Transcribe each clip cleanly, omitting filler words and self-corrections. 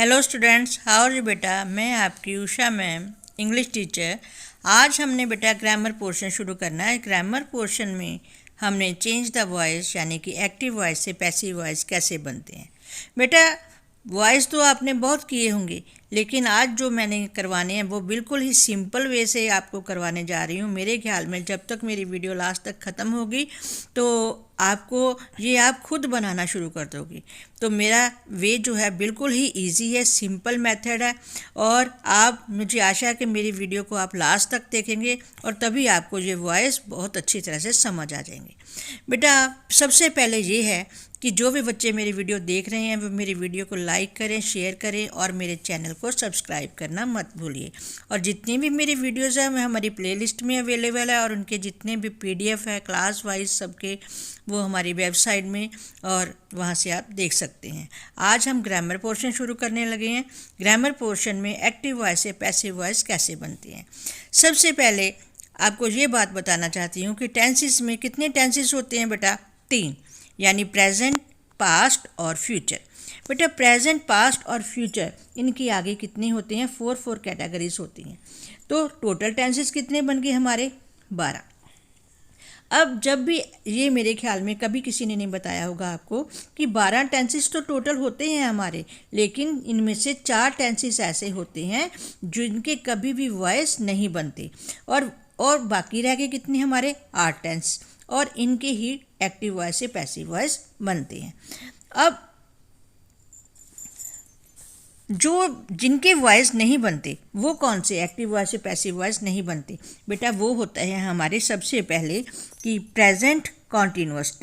Hello students, how are you बेटा। मैं आपकी उषा मैम, इंग्लिश टीचर। आज हमने बेटा ग्रामर पोर्शन शुरू करना है। ग्रामर पोर्शन में हमने चेंज द वॉइस यानी कि एक्टिव वॉइस से पैसिव वॉइस कैसे बनते हैं। बेटा वॉइस तो आपने बहुत किए होंगे, लेकिन आज जो मैंने करवाने हैं वो बिल्कुल ही सिंपल वे से आपको करवाने जा रही हूँ। मेरे ख्याल में जब तक मेरी वीडियो लास्ट तक ख़त्म होगी तो आपको ये आप खुद बनाना शुरू कर दोगी। तो मेरा वे जो है बिल्कुल ही इजी है, सिंपल मेथड है और आप, मुझे आशा है कि मेरी वीडियो को आप लास्ट तक देखेंगे और तभी आपको ये वॉइस बहुत अच्छी तरह से समझ आ जाएंगे। बेटा सबसे पहले ये है कि जो भी बच्चे मेरी वीडियो देख रहे हैं वो मेरी वीडियो को लाइक करें, शेयर करें और मेरे चैनल को सब्सक्राइब करना मत भूलिए। और जितनी भी मेरी वीडियोज़ हैं वो हमारी प्लेलिस्ट में अवेलेबल है और उनके जितने भी PDF है क्लास वाइज सबके, वो हमारी वेबसाइट में और वहाँ से आप देख सकते हैं। आज हम ग्रामर पोर्शन शुरू करने लगे हैं। ग्रामर पोर्शन में एक्टिव वॉइस से पैसिव वॉइस कैसे बनती हैं। सबसे पहले आपको ये बात बताना चाहती हूँ कि टेंसेस में कितने टेंसेस होते हैं बेटा? 3, यानी प्रेजेंट, पास्ट और फ्यूचर। बेटा प्रेजेंट, पास्ट और फ्यूचर इनकी आगे कितने होते हैं? 4 कैटेगरीज होती हैं। तो टोटल टेंसेस कितने बन गए हमारे? 12। अब जब भी ये मेरे ख्याल में कभी किसी ने नहीं बताया होगा आपको कि 12 टेंसेस तो टोटल होते हैं हमारे, लेकिन इनमें से 4 टेंसेस ऐसे होते हैं जिनके कभी भी वॉइस नहीं बनते और बाकी रह गए कितने हमारे? 8 टेंस और इनके ही एक्टिव वॉइस से पैसिव वॉइस बनते हैं। अब जो जिनके वॉइस नहीं बनते वो कौन से? एक्टिव वॉइस से पैसिव वॉइस नहीं बनते बेटा, वो होता है हमारे सबसे पहले कि present continuous,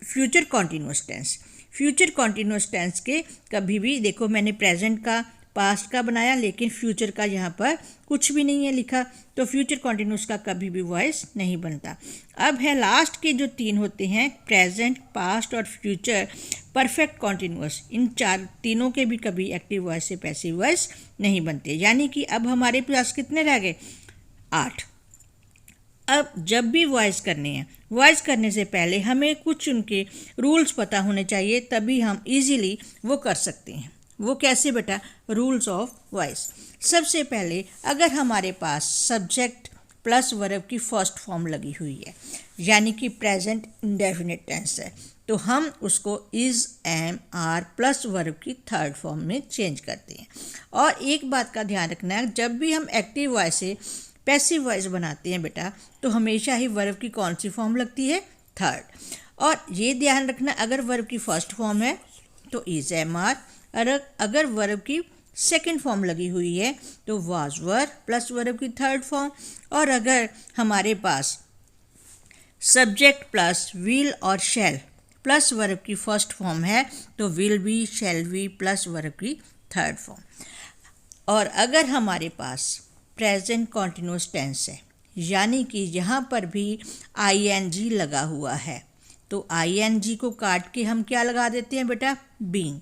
future continuous tense. Future continuous tense के कभी भी, देखो मैंने प्रेजेंट का, पास्ट का बनाया लेकिन फ्यूचर का यहाँ पर कुछ भी नहीं है लिखा, तो फ्यूचर कॉन्टिन्यूस का कभी भी वॉइस नहीं बनता। अब है लास्ट के जो 3 होते हैं, प्रेजेंट, पास्ट और फ्यूचर परफेक्ट कॉन्टिन्यूस। इन तीनों के भी कभी एक्टिव वॉइस से पैसिव वॉइस नहीं बनते। यानी कि अब हमारे पास कितने रह गए? 8। अब जब भी वॉइस करने हैं, वॉइस करने से पहले हमें कुछ उनके रूल्स पता होने चाहिए, तभी हम इजीली वो कर सकते हैं। वो कैसे बेटा? Rules of voice. सबसे पहले अगर हमारे पास सब्जेक्ट प्लस वर्ब की फर्स्ट फॉर्म लगी हुई है, यानी कि प्रेजेंट इंडेफिनिट टेंस है, तो हम उसको is, am, are plus verb की थर्ड फॉर्म में चेंज करते हैं। और एक बात का ध्यान रखना है, जब भी हम एक्टिव वॉइस से पैसिव वॉइस बनाते हैं बेटा, तो हमेशा ही वर्ब की कौन सी फॉर्म लगती है? थर्ड। और ये ध्यान रखना, अगर वर्ब की फर्स्ट फॉर्म है तो इज़, एम, आर। अगर वर्ब की सेकंड फॉर्म लगी हुई है तो वाज वर प्लस वर्ब की थर्ड फॉर्म। और अगर हमारे पास सब्जेक्ट प्लस विल और शैल प्लस वर्ब की फर्स्ट फॉर्म है तो will be, shall be plus verb की थर्ड फॉर्म। और अगर हमारे पास प्रेजेंट कॉन्टिन्यूअस टेंस है, यानी कि यहाँ पर भी ING लगा हुआ है, तो ING को काट के हम क्या लगा देते हैं बेटा? बीइंग।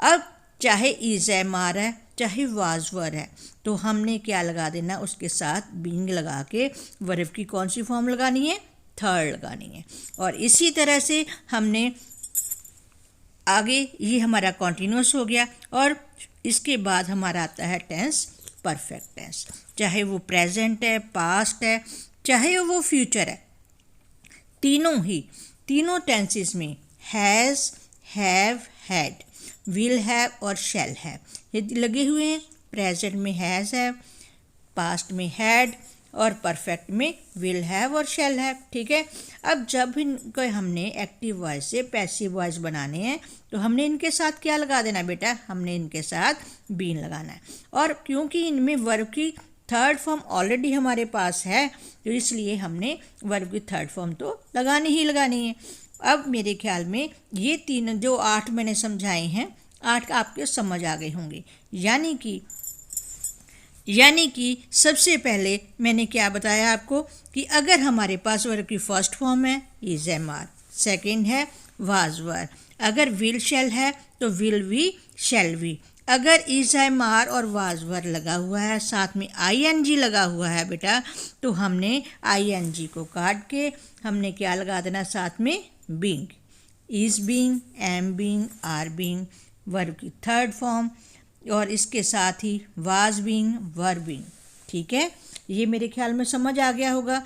अब चाहे इज़, एम, आर है, चाहे वाज, वर है, तो हमने क्या लगा देना? उसके साथ बीइंग लगा के वर्ब की कौन सी फॉर्म लगानी है? थर्ड लगानी है। और इसी तरह से हमने आगे, ये हमारा कॉन्टिन्यूअस हो गया और इसके बाद हमारा आता है टेंस परफेक्ट टेंस। चाहे वो प्रेजेंट है, पास्ट है, चाहे वो फ्यूचर है, तीनों टेंसेस में has, have, had, will have और शैल हैव ये लगे हुए हैं। प्रेजेंट में हैज़ हैव, पास्ट में हैड और परफेक्ट में विल हैव और शैल हैव। ठीक है। अब जब इनको हमने एक्टिव वॉइस से पैसिव वॉइस बनाने हैं तो हमने इनके साथ क्या लगा देना बेटा? हमने इनके साथ बीन लगाना है। और क्योंकि इनमें वर्ब की थर्ड फॉर्म ऑलरेडी हमारे पास है, तो इसलिए हमने वर्ब की थर्ड फॉर्म तो लगानी ही लगानी है। अब मेरे ख्याल में ये 3 जो 8 मैंने समझाए हैं, 8 आपके समझ आ गए होंगे। यानी कि सबसे पहले मैंने क्या बताया आपको कि अगर हमारे पास वर्ब की फर्स्ट फॉर्म है इज़, एम, आर, सेकेंड है वाज, वर, अगर विल, शैल है तो विल वी, शैल वी। अगर इज़, एम, आर और वाज, वर लगा हुआ है, साथ में ING लगा हुआ है बेटा, तो हमने ING को काट के हमने क्या लगा देना? साथ में being, is being, am being, are being, verb की थर्ड फॉर्म और इसके साथ ही वाज बीइंग, वर बीइंग। ठीक है, ये मेरे ख्याल में समझ आ गया होगा।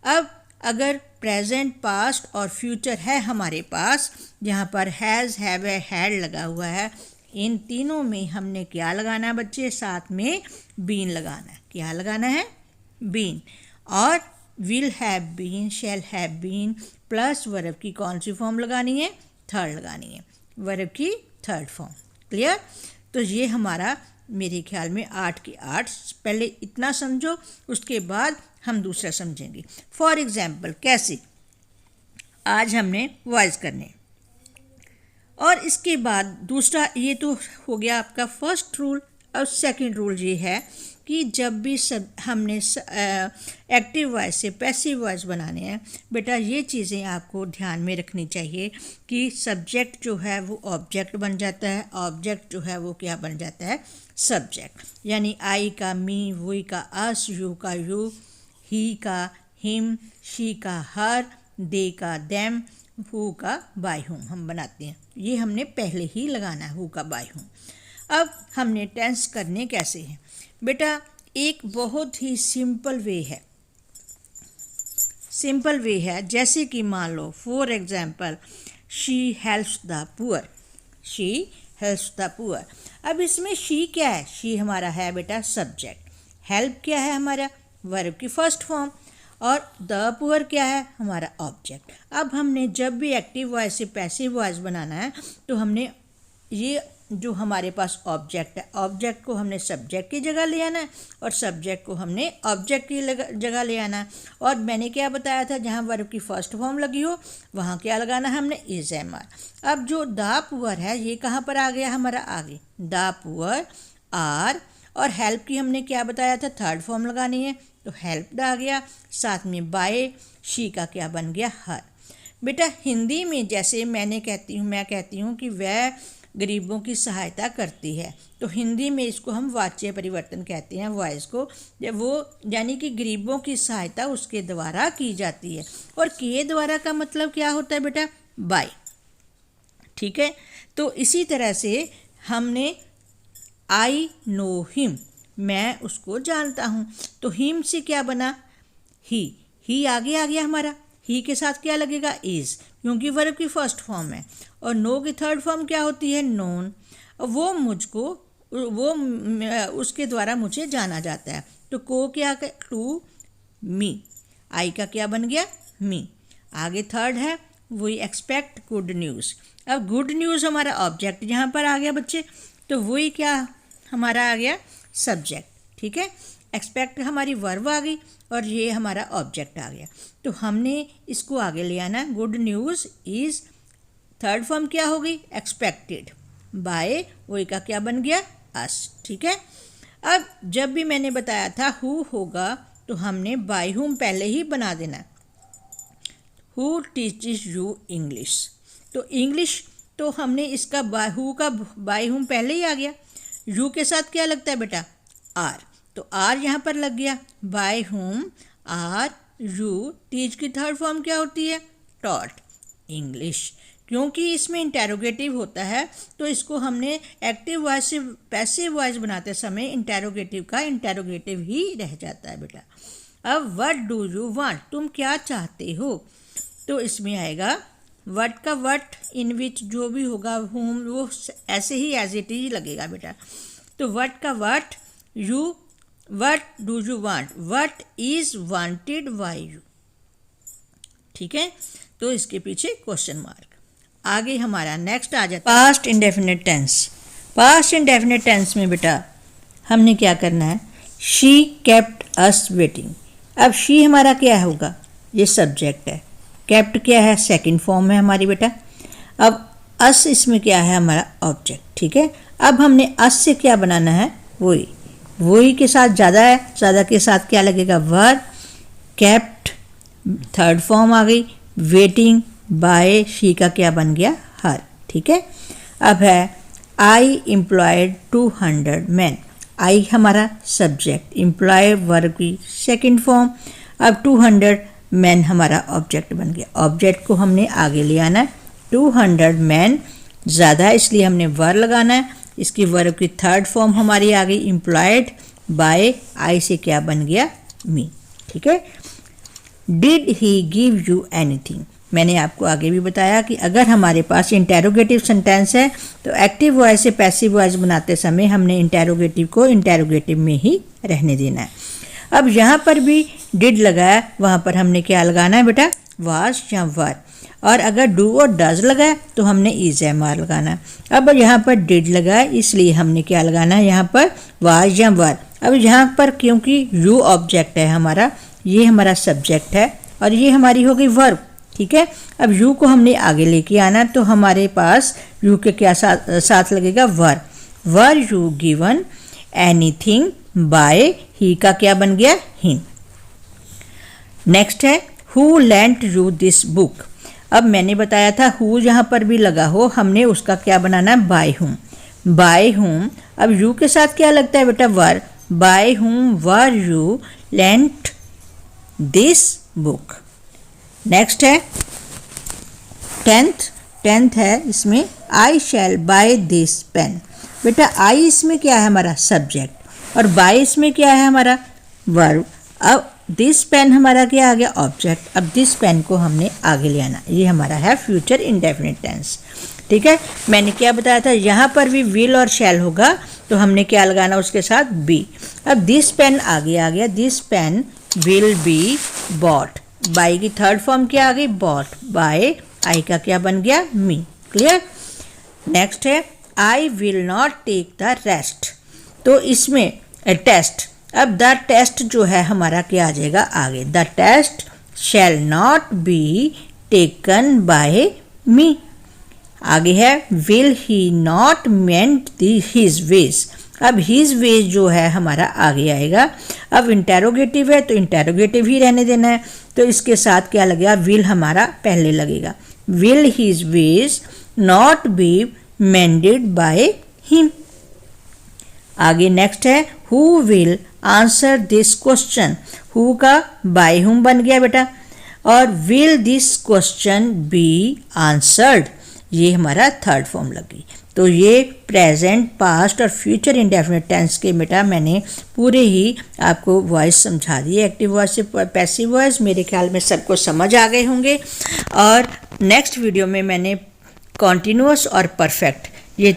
अब अगर प्रेजेंट, पास्ट और फ्यूचर है हमारे पास, जहाँ पर हैज़, हैव, हैड लगा हुआ है, इन तीनों में हमने क्या लगाना है बच्चे? साथ में बीन लगाना है। क्या लगाना है? बीन। और will have been, shall have been plus verb की कौन सी फॉर्म लगानी है? थर्ड लगानी है, वर्ब की थर्ड फॉर्म। क्लियर? तो ये हमारा मेरे ख्याल में 8 की 8। पहले इतना समझो, उसके बाद हम दूसरा समझेंगे। फॉर एग्जाम्पल, कैसे? आज हमने वॉइस करने, और इसके बाद दूसरा, ये तो हो गया आपका फर्स्ट रूल। और सेकंड रूल ये है कि जब भी हमने एक्टिव वॉइस से पैसिव वॉइस बनाने हैं बेटा, ये चीज़ें आपको ध्यान में रखनी चाहिए कि सब्जेक्ट जो है वो ऑब्जेक्ट बन जाता है, ऑब्जेक्ट जो है वो क्या बन जाता है? सब्जेक्ट। यानी आई का मी, वी का अस, यू का यू, ही का हिम, शी का हर, दे का देम, हु का बाय हुम हम बनाते हैं। ये हमने पहले ही लगाना है, हु का बाय हुम। अब हमने टेंस करने कैसे हैं बेटा? एक बहुत ही सिंपल वे है, सिंपल वे है। जैसे कि मान लो for example, she helps the poor, she helps the poor. अब इसमें शी क्या है? शी हमारा है बेटा सब्जेक्ट, हेल्प क्या है? हमारा वर्ब की फर्स्ट फॉर्म, और द पुअर क्या है? हमारा ऑब्जेक्ट। अब हमने जब भी एक्टिव वॉइस से पैसिव वॉइस बनाना है तो हमने ये जो हमारे पास ऑब्जेक्ट है, ऑब्जेक्ट को हमने सब्जेक्ट की जगह ले आना है और सब्जेक्ट को हमने ऑब्जेक्ट की जगह ले आना है। और मैंने क्या बताया था, जहाँ वर्ब की फर्स्ट फॉर्म लगी हो वहाँ क्या लगाना है हमने? Is, am, are. अब जो द पुअर है ये कहाँ पर आ गया हमारा? आगे द पुअर आर। और हेल्प की हमने क्या बताया था? थर्ड फॉर्म लगानी है, तो हेल्प आ गया। साथ में बाय, शी का क्या बन गया? हर। बेटा हिंदी में जैसे मैं कहती हूँ कि वह गरीबों की सहायता करती है, तो हिंदी में इसको हम वाच्य परिवर्तन कहते हैं, वॉइस को। वो यानी कि गरीबों की सहायता उसके द्वारा की जाती है। और के द्वारा का मतलब क्या होता है बेटा? बाय। ठीक है, तो इसी तरह से हमने आई नो हिम, मैं उसको जानता हूँ, तो हिम से क्या बना? ही आगे आ गया हमारा। ही के साथ क्या लगेगा? इज, क्योंकि वर्ब की फर्स्ट फॉर्म है। और नो की थर्ड फॉर्म क्या होती है? नोन। वो मुझको, वो उसके द्वारा मुझे जाना जाता है, तो को क्या? To me. आई का क्या बन गया? मी। आगे थर्ड है वी एक्सपेक्ट गुड न्यूज़। अब गुड न्यूज़ हमारा ऑब्जेक्ट यहाँ पर आ गया बच्चे, तो वही क्या हमारा आ गया? सब्जेक्ट। ठीक है, एक्सपेक्ट हमारी वर्ब आ गई और ये हमारा ऑब्जेक्ट आ गया। तो हमने इसको आगे ले आना। Good news is, third form क्या हो गई? एक्सपेक्टेड। बाय, वही का क्या बन गया? अस। ठीक है, अब जब भी मैंने बताया था हु होगा तो हमने बाय हुम पहले ही बना देना। हु टीचेस यू इंग्लिश, तो इंग्लिश तो हमने इसका हु का बाय हुम पहले ही आ गया। यू के साथ क्या लगता है बेटा? आर, तो आर यहाँ पर लग गया। By whom are you, teach की थर्ड फॉर्म क्या होती है? Taught English. क्योंकि इसमें इंटेरोगेटिव होता है तो इसको हमने एक्टिव वॉइस से पैसिव वॉइस बनाते समय इंटेरोगेटिव का इंटेरोगेटिव ही रह जाता है बेटा। अब व्हाट डू यू वांट, तुम क्या चाहते हो, तो इसमें आएगा व्हाट का व्हाट, इन विच जो भी होगा होम, वो ऐसे ही एज इट इज लगेगा बेटा। तो व्हाट का what, you, what do you want, what is wanted bye you. ठीक है, तो इसके पीछे क्वेश्चन मार्क। आगे हमारा नेक्स्ट आ जाता है past indefinite tense. Past indefinite tense में बेटा हमने क्या करना है? She kept us waiting. अब शी हमारा क्या होगा? ये सब्जेक्ट है। केप्ट क्या है? सेकंड फॉर्म है हमारी बेटा। अब अस इसमें क्या है? हमारा ऑब्जेक्ट। ठीक है, अब हमने अस से क्या बनाना है? वही, वही के साथ ज़्यादा है, ज़्यादा के साथ क्या लगेगा? वर। केप्ट थर्ड फॉर्म आ गई। वेटिंग बाय, शी का क्या बन गया? हर। ठीक है, अब है आई एम्प्लॉयड 200 मैन। आई हमारा सब्जेक्ट, एम्प्लॉय वर्ब की सेकंड फॉर्म। अब 200 मैन हमारा ऑब्जेक्ट बन गया। ऑब्जेक्ट को हमने आगे ले आना है। 200 मैन ज़्यादा है इसलिए हमने वर लगाना है। इसकी वर्ब की थर्ड फॉर्म हमारी आ गई एम्प्लॉयड बाय, आई से क्या बन गया, मी। ठीक है। Did he give you anything, मैंने आपको आगे भी बताया कि अगर हमारे पास इंटेरोगेटिव सेंटेंस है तो एक्टिव वॉइस से पैसिव वॉइस बनाते समय हमने इंटेरोगेटिव को इंटेरोगेटिव में ही रहने देना है। अब यहाँ पर भी डिड लगाया, वहाँ पर हमने क्या लगाना है बेटा, वाज या वर। और अगर डू और डज लगाया तो हमने इज एम आर लगाना। अब यहाँ पर डिड लगाया, इसलिए हमने क्या लगाना है यहाँ पर, वाज या वर। अब यहाँ पर क्योंकि यू ऑब्जेक्ट है हमारा, ये हमारा सब्जेक्ट है और ये हमारी हो गई वर्ब। ठीक है। अब यू को हमने आगे लेके आना, तो हमारे पास यू के क्या साथ लगेगा, were. Were you given anything by, he का क्या बन गया, हिम। नेक्स्ट है who lent you this book. अब मैंने बताया था हु जहाँ पर भी लगा हो हमने उसका क्या बनाना है, बाय हुम। बाय हुम, अब यू के साथ क्या लगता है बेटा, were. By whom were you lent this book. Next है टेंथ है इसमें, I shall buy this pen. बेटा आई इसमें क्या है हमारा, सब्जेक्ट, और बाय इसमें क्या है हमारा, वर्ब। अब दिस पेन हमारा क्या आ गया, ऑब्जेक्ट। अब दिस पेन को हमने आगे ले आना, ये हमारा है फ्यूचर इंडेफिनिट टेंस। ठीक है। मैंने क्या बताया था, यहाँ पर भी विल और शैल होगा तो हमने क्या लगाना उसके साथ, बी। अब दिस पेन आगे आ गया, this pen will be bought. By की थर्ड फॉर्म क्या आ गई, बॉट। बाय, आई का क्या बन गया, मी। क्लियर। नेक्स्ट है I will not take the rest. तो इसमें टेस्ट, अब द टेस्ट जो है हमारा क्या आ जाएगा आगे, the test shall not be taken by me. आगे है will he not mend his ways. अब हिज वेज जो है हमारा आगे आएगा। अब इंटेरोगेटिव है तो इंटेरोगेटिव ही रहने देना है, तो इसके साथ क्या लगेगा, विल हमारा पहले लगेगा। Will his veg not be मेंडेड by him. आगे नेक्स्ट है who will answer this question. Who का बाय हुम बन गया बेटा, और will this question be answered, ये हमारा थर्ड फॉर्म लगी। तो ये प्रेजेंट, पास्ट और फ्यूचर इंडेफिनिट टेंस के बेटा मैंने पूरे ही आपको वॉइस समझा दी। एक्टिव वॉइस से पैसिव वॉइस मेरे ख्याल में सबको समझ आ गए होंगे। और नेक्स्ट वीडियो में मैंने कॉन्टिन्यूअस और परफेक्ट, ये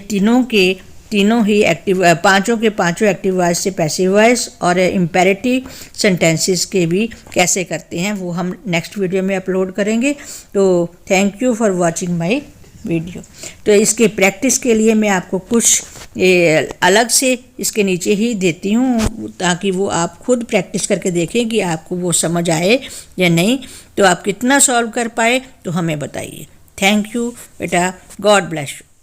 तीनों ही एक्टिव, पांचों के पांचों एक्टिव वॉइस से पैसिव वॉइस और इम्पेरेटिव सेंटेंसेस के भी कैसे करते हैं वो हम नेक्स्ट वीडियो में अपलोड करेंगे। तो thank you for watching my video. तो इसके प्रैक्टिस के लिए मैं आपको कुछ अलग से इसके नीचे ही देती हूँ, ताकि वो आप खुद प्रैक्टिस करके देखें कि आपको वो समझ आए या नहीं। तो आप कितना सॉल्व कर पाए तो हमें बताइए। थैंक यू बेटा, गॉड ब्लेस यू।